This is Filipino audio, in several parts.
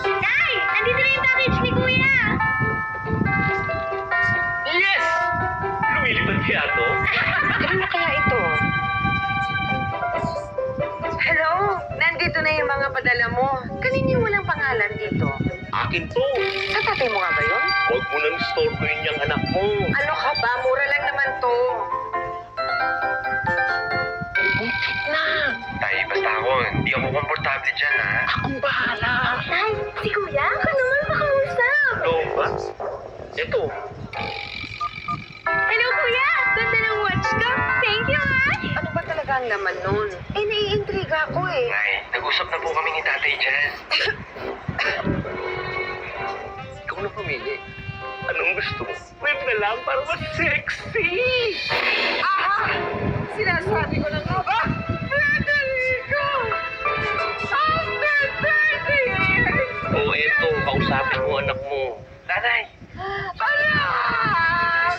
Nay! Andito na yung package ni Kuya! Yes! Lumilipad kaya to? Ano kaya ito? Hello? Nandito na yung mga padala mo. Kanino yung walang pangalan dito? Akin to. Sa tatay mo nga ba yun? Huwag mo nang istorbohin yung anak mo. Ano ka ba? Mura lang naman to. Tay, basta ako. Hindi ako komportable dyan, ha? Akong bahala. Nay! Si Kuya? Ako naman makausap! Ito ba? Ito. Hello, Kuya! Ganda ng watch ko! Thank you, ha! Ano ba talaga ang laman nun? Naiintriga ako eh. Tay, nag-usap na po kami ni tatay dyan. Ikaw na pumili. Anong gusto mo? Web na lang para mas sexy. Aha! Sinasabi ko na nga ba? Federico! After 30 years! O eto, kausapin mo anak mo. Nanay! Anak!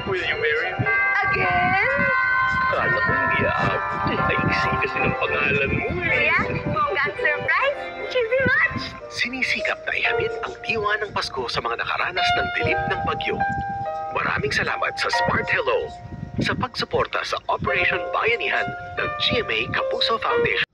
Will you marry me? Again? Kala ko hindi aabot. Ay, iksi kasi ng pangalan mo eh. Kuya, bonggang surprise! Cheesy much! Sinisikap na ihatid ang diwa ng Pasko sa mga nakaranas ng dilim ng bagyo. Maraming salamat sa Smart Hello sa pagsuporta sa Operation Bayanihan ng GMA Kapuso Foundation.